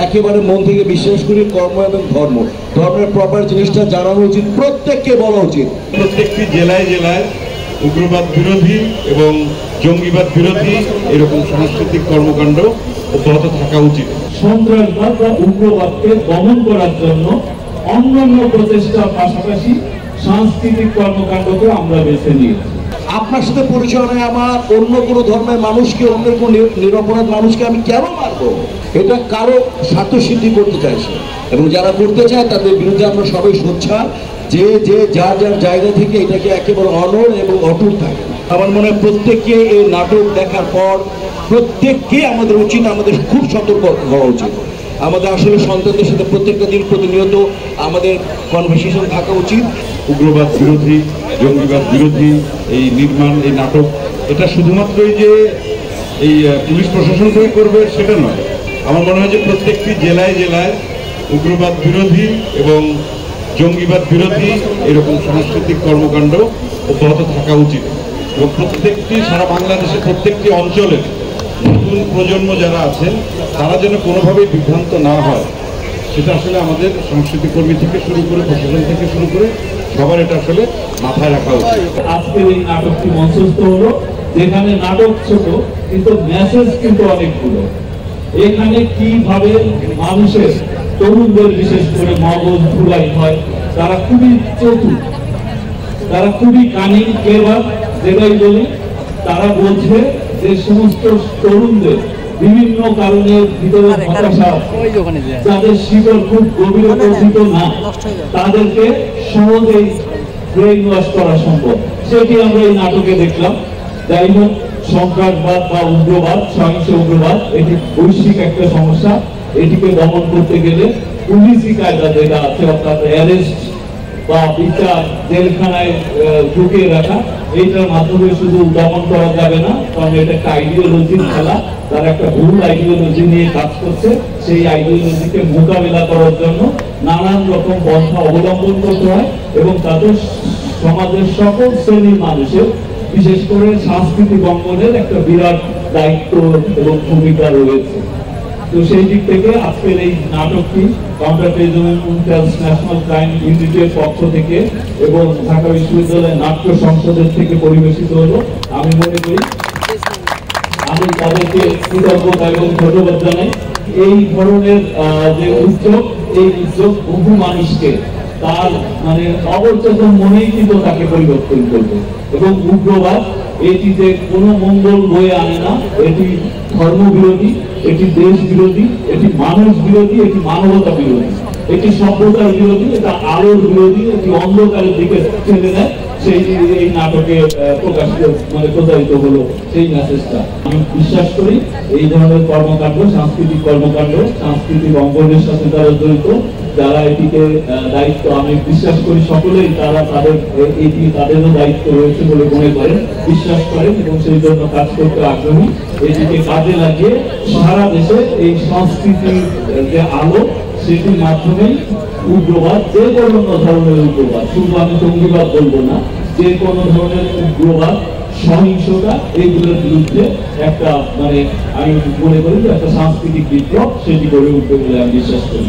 একেবারে মন থেকে বিশ্বাস করি কর্ম এবং ধর্ম, ধর্মের প্রপার জিনিসটা জানানো উচিত, প্রত্যেককে বলা উচিত। প্রত্যেকটি জেলায় জেলায় উগ্রবাদ বিরোধী এবং জঙ্গিবাদ বিরোধী এরকম সাংস্কৃতিক কর্মকাণ্ড অব্যাহত থাকা উচিত। সন্ত্রাসবাদ বা উগ্রবাদকে দমন করার জন্য অন্যান্য প্রচেষ্টার পাশাপাশি সাংস্কৃতিক কর্মকাণ্ডকে আমরা বেছে নিয়েছি। আপনার সাথে পরিচয় নয় আমার, অন্য কোনো ধর্মের মানুষকে, অন্য কোনো নিরপরাধ মানুষকে আমি কেন মারবো? এটা কারো স্বার্থ সিদ্ধি করতে চাইছে, এবং যারা করতে চায় তাদের বিরুদ্ধে আমরা সবাই সোচ্চার, যে যার যার জায়গা থেকে এটাকে একেবারে অনড় এবং অটুট থাকে। আমার মনে হয় প্রত্যেককে এই নাটক দেখার পর প্রত্যেককে আমাদের উচিত, আমাদের খুব সতর্ক হওয়া উচিত। আমাদের আসলে সন্তানদের সাথে প্রত্যেকটা দিন প্রতিনিয়ত আমাদের কনভারসেশন থাকা উচিত। উগ্রবাদ বিরোধী, জঙ্গিবাদ বিরোধী এই নির্মাণ, এই নাটক, এটা শুধুমাত্রই যে এই পুলিশ প্রশাসন করে করবে সেটা নয়। আমার মনে হয় যে প্রত্যেকটি জেলায় জেলায় উগ্রবাদ বিরোধী এবং জঙ্গিবাদ বিরোধী এরকম সাংস্কৃতিক কর্মকাণ্ড অব্যাহত থাকা উচিত, এবং প্রত্যেকটি সারা বাংলাদেশের প্রত্যেকটি অঞ্চলের নতুন প্রজন্ম যারা আছেন তারা যেন কোনোভাবেই বিভ্রান্ত না হয়, সেটা আসলে আমাদের সংস্কৃতি কর্মী থেকে শুরু করে, প্রশাসন থেকে শুরু করে সবার এটা আসলে মাথায় রাখা উচিত। আজকের এই নাটকটি মঞ্চস্থ হলো, যেখানে নাটক ছোট কিন্তু মেসেজ কিন্তু অনেকগুলো। এখানে কিভাবে মানুষের, তরুণদের বিশেষ করে মগজ ধুলাই হয়, তারা খুবই চতুর, তারা খুবই কানিং, ক্লেভার, যেটাই বলি। তারা বলছে যে সমস্ত তরুণদের বিভিন্ন কারণে ভিতরে হতাশা, যাদের শিকড় খুব গভীরে পৌঁছিত না, তাদেরকে সহজেই ব্রেইন ওয়াশ করা সম্ভব। সেটি আমরা এই নাটকে দেখলাম। যাই হোক, সন্ত্রাসবাদ বা উগ্রবাদ, সহিংস উগ্রবাদ, এটি বৈশ্বিক একটা সমস্যা। এটিকে দমন করতে গেলে পুলিশি কায়দা যেটা আছে, অর্থাৎ অ্যারেস্ট বা বিচার, জেলখানায় ঢুকিয়ে রাখা, এইটার মাধ্যমে শুধু দমন করা যাবে না, কারণ এটা একটা আইডিওলজির খেলা। তারা একটা ভুল আইডিওলজি নিয়ে কাজ করছে। সেই আইডিওলজিকে মোকাবিলা করার জন্য নানান রকম পন্থা অবলম্বন করতে হয়, এবং তাদের সমাজের সকল শ্রেণীর মানুষের, বিশেষ করে সাংস্কৃতিক অঙ্গনের একটা বিরাট দায়িত্ব এবং ভূমিকা রয়েছে। তো সেই দিক থেকে আজকের এই নাটকটি কাউন্টার টেররিজম ইন্টারন্যাশনাল ক্রাইম ইউনিটের পক্ষ থেকে এবং ঢাকা বিশ্ববিদ্যালয়ের নাট্য সংসদের থেকে পরিবেশিত হলো। আমি মনে করি আমি তাদেরকে কৃতজ্ঞতা এবং ধন্যবাদ জানাই। এই ধরনের যে উদ্যোগ, এই উদ্যোগ বহু মানুষকে তার অবচেতন মনেই কিন্তু তাকে পরিবর্তন করবে। এবং উগ্রবাদ এটি যে কোনো মঙ্গল বয়ে আনে না, এটি ধর্ম বিরোধী, এটি দেশ বিরোধী, এটি মানুষ বিরোধী, এটি মানবতা বিরোধী, এটি সভ্যতার বিরোধী, এটা আলোর বিরোধী, এটি অন্ধকারের দিকে ঠেলে দেয়। সেই এই নাটকে প্রকাশিত প্রচারিত হলো সেই মেসেজটা। আমি বিশ্বাস করি এই ধরনের কর্মকাণ্ড, সাংস্কৃতিক কর্মকাণ্ড, সাংস্কৃতিক অঙ্গনের সাথে যারা জড়িত, যারা এটিকে দায়িত্ব, আমি বিশ্বাস করি সকলেই তারা এটি তাদেরও দায়িত্ব রয়েছে বলে মনে করেন, বিশ্বাস করেন, এবং সেই জন্য কাজ করতে আগ্রহী। এটিকে কাজে লাগিয়ে সারা দেশে এই সংস্কৃতির যে আলো, সেটির মাধ্যমেই উগ্রবাদ, যে কোনো ধরনের উগ্রবাদ, শুধু আমি জঙ্গিবাদ বলবো না, যে কোনো ধরনের উগ্রবাদ, সহিংসতা, এইগুলোর বিরুদ্ধে একটা আমি মনে করি যে একটা সাংস্কৃতিক বিপ্লব সেটি গড়ে উঠবে বলে আমি বিশ্বাস করি।